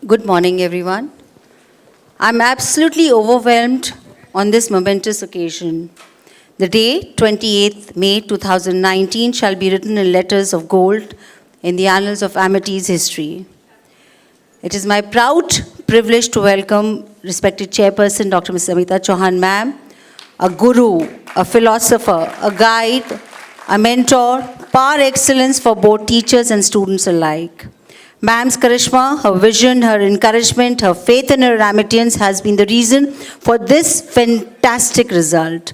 Good morning, everyone. I'm absolutely overwhelmed on this momentous occasion. The day, 28th May 2019, shall be written in letters of gold in the annals of Amity's history. It is my proud privilege to welcome respected Chairperson Dr. Ms. Amita Chauhan ma'am, a guru, a philosopher, a guide, a mentor, par excellence for both teachers and students alike. Ma'am's charisma, her vision, her encouragement, her faith in her Amitians has been the reason for this fantastic result.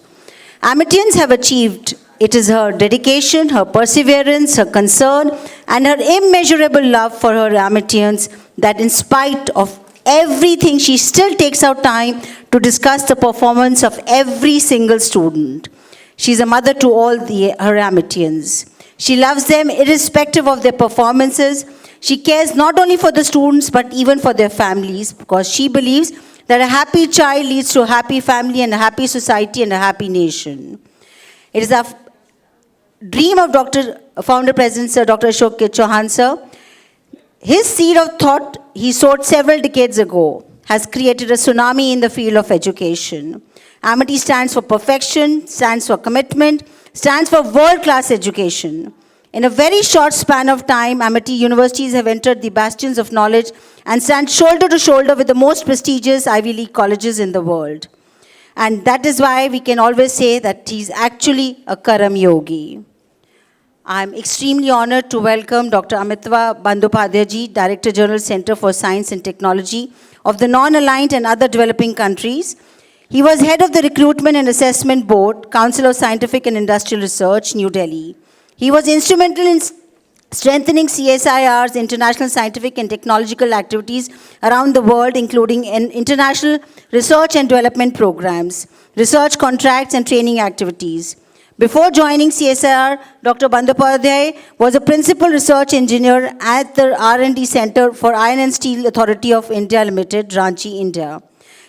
Amitians have achieved. It is her dedication, her perseverance, her concern, and her immeasurable love for her Amitians that in spite of everything, she still takes out time to discuss the performance of every single student. She's a mother to all her Amitians. She loves them irrespective of their performances. She cares not only for the students but even for their families because she believes that a happy child leads to a happy family and a happy society and a happy nation. It is a dream of Founder President Sir Dr. Ashok Chauhan sir. His seed of thought he sowed several decades ago has created a tsunami in the field of education. Amity stands for perfection, stands for commitment, stands for world-class education. In a very short span of time, Amity universities have entered the bastions of knowledge and stand shoulder to shoulder with the most prestigious Ivy League colleges in the world. And that is why we can always say that he's actually a Karam Yogi. I'm extremely honored to welcome Dr. Amitva Bandyopadhyay ji, Director General Center for Science and Technology of the non-aligned and other developing countries. He was head of the Recruitment and Assessment Board, Council of Scientific and Industrial Research, New Delhi. He was instrumental in strengthening CSIR's international scientific and technological activities around the world, including international research and development programs, research contracts, and training activities. Before joining CSIR, Dr. Bandyopadhyay was a principal research engineer at the R&D Center for Iron and Steel Authority of India Limited, Ranchi, India.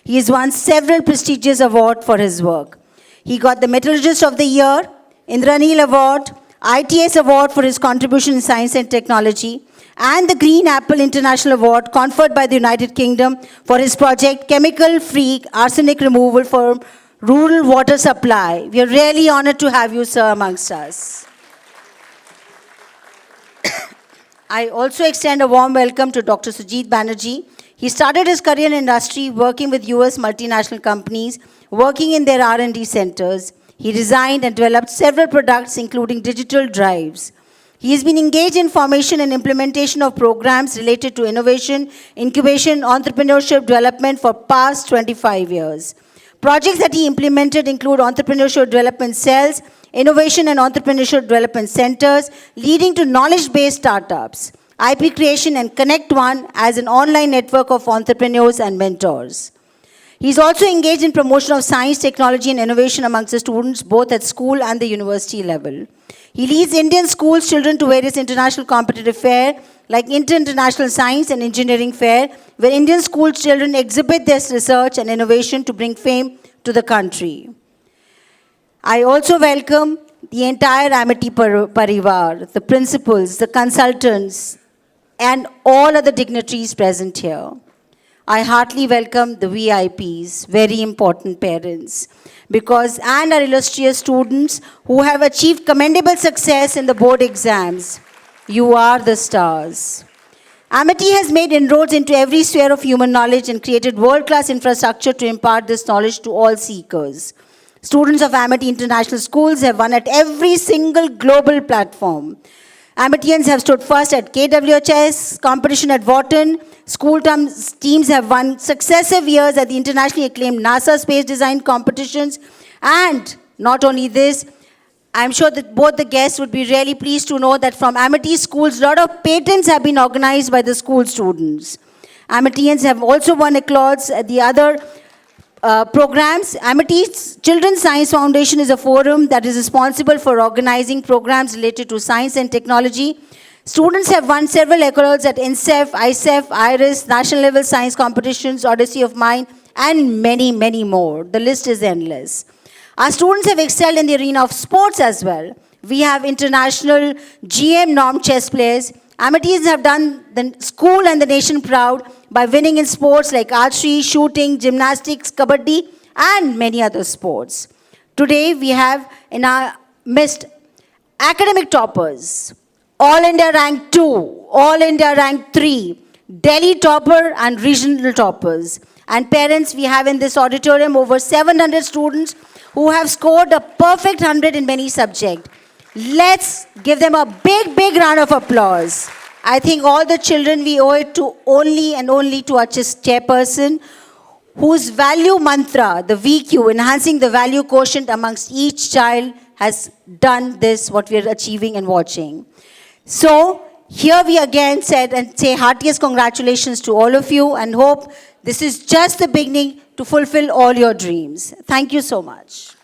He has won several prestigious awards for his work. He got the Metallurgist of the Year, Indraneel Award, ITS Award for his contribution in science and technology, and the Green Apple International Award conferred by the United Kingdom for his project Chemical-Free Arsenic Removal for Rural Water Supply. We are really honored to have you, sir, amongst us. I also extend a warm welcome to Dr. Sujit Banerjee. He started his career in industry working with US multinational companies, working in their R&D centers. He designed and developed several products, including digital drives. He has been engaged in formation and implementation of programs related to innovation, incubation, entrepreneurship development for past 25 years. Projects that he implemented include entrepreneurship development cells, innovation and entrepreneurship development centers, leading to knowledge-based startups, IP creation, and Connect One as an online network of entrepreneurs and mentors. He's also engaged in promotion of science, technology, and innovation amongst the students, both at school and the university level. He leads Indian schools' children to various international competitive fairs, like International Science and Engineering Fair, where Indian school children exhibit their research and innovation to bring fame to the country. I also welcome the entire Amity Parivar, the principals, the consultants, and all other dignitaries present here. I heartily welcome the VIPs, very important parents, and our illustrious students who have achieved commendable success in the board exams. You are the stars. Amity has made inroads into every sphere of human knowledge and created world-class infrastructure to impart this knowledge to all seekers. Students of Amity International Schools have won at every single global platform. Amitians have stood first at KWHS competition at Wharton. School teams have won successive years at the internationally acclaimed NASA space design competitions. And not only this, I'm sure that both the guests would be really pleased to know that from Amity schools, a lot of patents have been organized by the school students. Amitians have also won accolades at the other programs. Amity Children's Science Foundation is a forum that is responsible for organizing programs related to science and technology. Students have won several accolades at INSEF, ISEF, IRIS, national level science competitions, Odyssey of Mind, and many, many more. The list is endless. Our students have excelled in the arena of sports as well. We have international GM norm chess players Amities have done the school and the nation proud by winning in sports like archery, shooting, gymnastics, kabaddi, and many other sports. Today, we have in our midst academic toppers, All India rank 2, All India rank 3, Delhi topper and regional toppers. And parents, we have in this auditorium over 700 students who have scored a perfect 100 in many subjects. Let's give them a big, big round of applause. I think all the children, we owe it to only and only to our chairperson, whose value mantra, the VQ, enhancing the value quotient amongst each child, has done this, what we are achieving and watching. So, here we again said and say heartiest congratulations to all of you and hope this is just the beginning to fulfill all your dreams. Thank you so much.